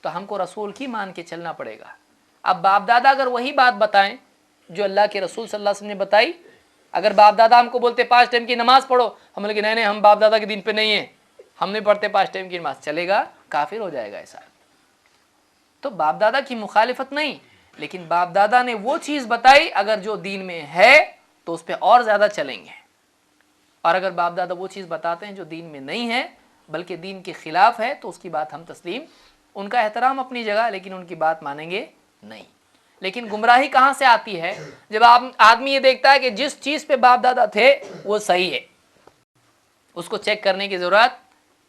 تو ہم کو رسول کی مان کے چلنا پڑے گا۔ اب باپ دادا اگر وہی بات بتائیں جو اللہ کے رسول صلی اللہ علیہ وسلم نے بتائی، اگر باپ دادا ہم کو بولتے 5 ٹائم کی نماز پڑھو، ہم لوگ نہیں ہم باپ دادا کے دین پہ نہیں ہیں، ہم نہیں پڑھتے 5 ٹائم کی نماز، چلے گا؟ کافر ہو جائے گا ایسا۔ تو باپ دادا کی مخالفت نہیں، لیکن باپ دادا نے وہ چیز بتائی اگر جو دین میں ہے تو اس پہ اور زیادہ چلیں گے، اور اگر باپ دادا وہ چیز بتاتے ہیں جو دین میں نہیں ہے بلکہ دین کے خلاف ہے تو اس کی بات ہم تسلیم، ان کا احترام اپنی جگہ، لیکن ان کی بات مانیں گے نہیں۔ لیکن گمراہی کہاں سے آتی ہے؟ جب آدمی یہ دیکھتا ہے کہ جس چیز پہ باپ دادا تھے وہ صحیح ہے، اس کو چیک کرنے کی ضرورت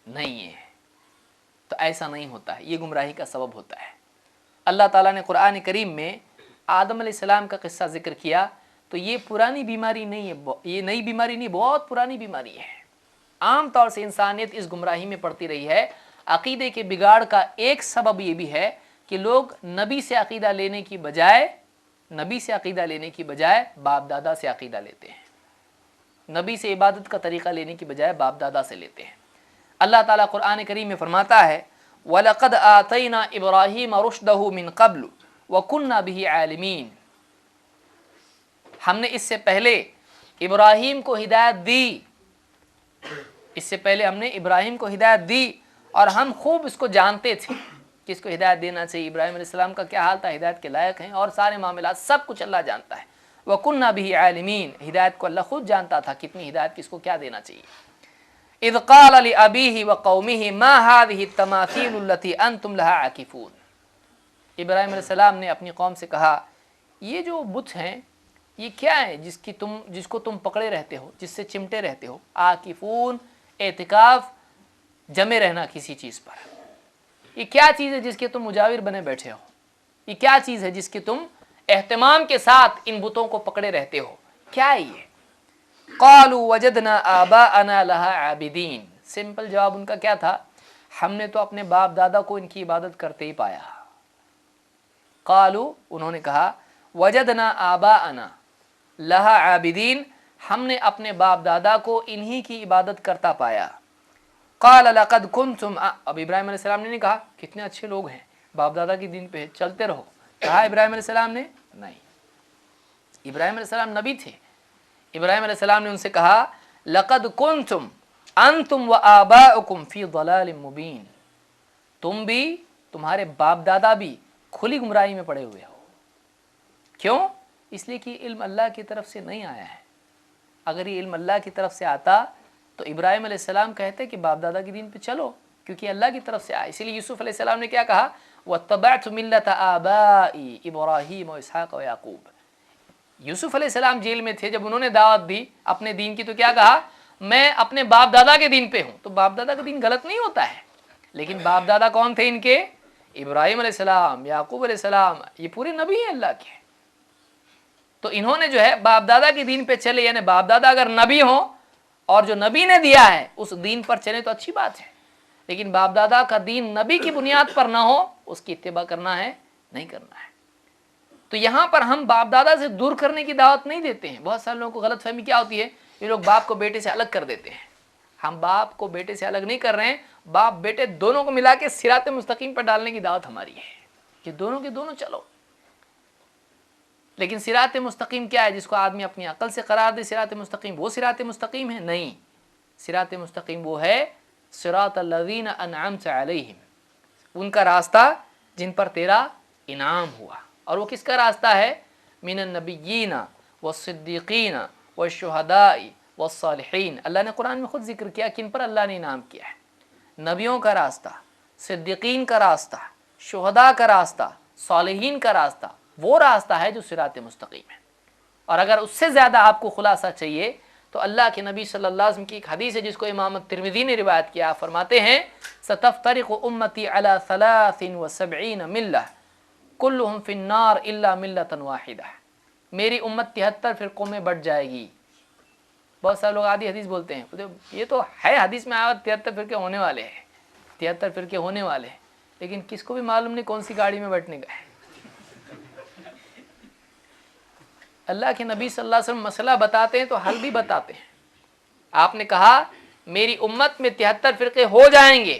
نہیں ہے، تو ایسا نہیں ہوتا ہے، یہ گمراہی کا سبب ہوتا ہے۔ اللہ تعالیٰ نے قرآن کریم میں آدم علیہ السلام کا قصہ ذکر کیا، تو یہ پرانی بیماری نہیں ہے، یہ نئی بیماری نہیں، بہت پرانی بیماری ہے۔ عام طور سے انسانیت اس گمراہی میں پڑتی رہی ہے۔ عقیدے کے بگاڑ کا ایک سبب یہ بھی ہے کہ لوگ نبی سے عقیدہ لینے کی بجائے باپ دادا سے عقیدہ لیتے ہیں، نبی سے عبادت کا طریقہ لینے کی بجائے باپ دادا سے لیتے ہیں۔ اللہ تعالیٰ قرآن کریم میں فرماتا ہے وَلَقَدْ آتَيْنَا إِبْرَاهِيمَ رُشْدَهُ مِنْ قَبْلُ وَكُنَّا بِهِ عَالِمِينَ، ہم نے اس سے پہلے ابراہیم کو ہدایت دی، اس سے پہلے ہم نے ابراہیم کو ہدایت دی اور ہم خوب اس کو جانتے تھے کہ اس کو ہدایت دینا چاہیے، ابراہیم علیہ السلام کا کیا حال تھا، ہدایت کے لائق ہیں، اور سارے معاملات سب کچھ اللہ جانتا ہے۔ وَكُنَّا بِهِ عَالِمِينَ، ہدایت کو اللہ خود جانتا تھا، کتنی ہدایت کس کو کیا دینا چاہیے۔ اذ قال لأبيه وقومه ما هذه التماثيل التي انتم لها عاكفون، ابراہیم علیہ السلام نے اپنی قوم سے کہا یہ جو بت ہیں یہ کیا ہے جس کو تم پکڑے رہتے ہو، جس سے چمٹے رہتے ہو۔ عاکفون اعتکاف، جمے رہنا کسی چیز پر، یہ کیا چیز ہے جس کے تم مجاور بنے بیٹھے ہو، یہ کیا چیز ہے جس کے تم اہتمام کے ساتھ ان بتوں کو پکڑے رہتے ہو، کیا ہے یہ؟ قالوا وجدنا آباءنا لها عابدین، سمپل جواب ان کا کیا تھا، ہم نے تو اپنے باپ دادا کو ان کی عبادت کرتے ہی پایا۔ قالوا، انہوں نے کہا، وجدنا آباءنا لها عابدین، ہم نے اپنے باپ دادا کو انہی کی عبادت کرتا پایا۔ قال لقد کنتم، اب ابراہیم علیہ السلام نے نہیں کہا کتنے اچھے لوگ ہیں باپ دادا کی دین پہ چلتے رہو، کہا ابراہیم علیہ السلام نے نہیں، ابراہیم علیہ السلام نبی تھے، ابراہیم علیہ السلام نے ان سے کہا لقد کنتم انتم وآباؤکم فی ضلال مبین، تم بھی تمہارے باپ دادا بھی کھلی گمراہی میں پڑے ہوئے ہو۔ کیوں؟ اس لیے کہ علم اللہ کی طرف سے نہیں آیا ہے، اگر یہ علم اللہ کی طرف سے آتا تو ابراہیم علیہ السلام کہتے کہ باپ دادا کی دین پہ چلو، کیونکہ اللہ کی طرف سے آیا۔ اسی لیے یوسف علیہ السلام نے کیا کہا وَاتَّبَعْتُ مِلَّةَ آبَائِي إِبْرَاهِيمَ وَإِسْحَاقَ وَيَعْقُوبَ، یوسف علیہ السلام جیل میں تھے، جب انہوں نے دعوت دی اپنے دین کی تو کیا کہا میں اپنے باپ دادا کے دین پہ ہوں۔ تو باپ دادا کا دین غلط نہیں ہوتا ہے، لیکن باپ دادا کون تھے ان کے؟ ابراہیم علیہ السلام، یعقوب علیہ السلام، یہ پورے نبی ہیں اللہ کے۔ تو انہوں نے جو ہے باپ دادا کے دین پہ چلے، یعنی باپ دادا اگر نبی ہوں اور جو نبی نے دیا ہے اس دین پر چلے تو اچھی بات ہے، لیکن باپ دادا کا دین نبی کی بنیاد پر نہ ہو اس کی اتباع کرنا ہے نہیں کرنا ہے۔ تو یہاں پر ہم باپ دادا سے دور کرنے کی دعوت نہیں دیتے ہیں۔ بہت سارے لوگوں کو غلط فہمی کیا ہوتی ہے، یہ لوگ باپ کو بیٹے سے الگ کر دیتے ہیں۔ ہم باپ کو بیٹے سے الگ نہیں کر رہے ہیں، باپ بیٹے دونوں کو ملا کے صراط مستقیم پر ڈالنے کی دعوت ہماری ہے کہ دونوں کے دونوں چلو۔ لیکن صراط مستقیم کیا ہے جس کو آدمی اپنی عقل سے قرار دے صراط مستقیم، وہ صراط مستقیم ہے؟ نہیں، صراط مستقیم وہ ہے صراط الذین انعمت علیہم، ان کا راستہ جن پر تیرا انعام ہوا، اور وہ کس کا راستہ ہے؟ من النبیین والصدیقین والشہداء والصالحین۔ اللہ نے قرآن میں خود ذکر کیا کن پر اللہ نے انعام کیا ہے، نبیوں کا راستہ، صدیقین کا راستہ، شہداء کا راستہ، صالحین کا راستہ، وہ راستہ ہے جو صراط مستقیم ہے۔ اور اگر اس سے زیادہ آپ کو خلاصہ چاہیے تو اللہ کے نبی صلی اللہ علیہ وسلم کی ایک حدیث ہے جس کو امام ترمذی نے روایت کیا، فرماتے ہیں ستفترق امتی علی 73 ملہ کلہم فی النار الا ملۃ واحدہ، میری امت 73 فرقوں میں بٹ جائے گی۔ بہت سارے لوگ آدھی حدیث بولتے ہیں، یہ تو ہے حدیث میں آیا 73 فرقے ہونے والے ہیں، 73 فرقے ہونے والے ہیں، لیکن کس کو بھی معلوم نہیں کون سی گاڑی میں بیٹھنے کا ہے۔ اللہ کے نبی صلی اللہ علیہ وسلم مسئلہ بتاتے ہیں تو حل بھی بتاتے ہیں۔ آپ نے کہا میری امت میں 73 فرقے ہو جائیں گے،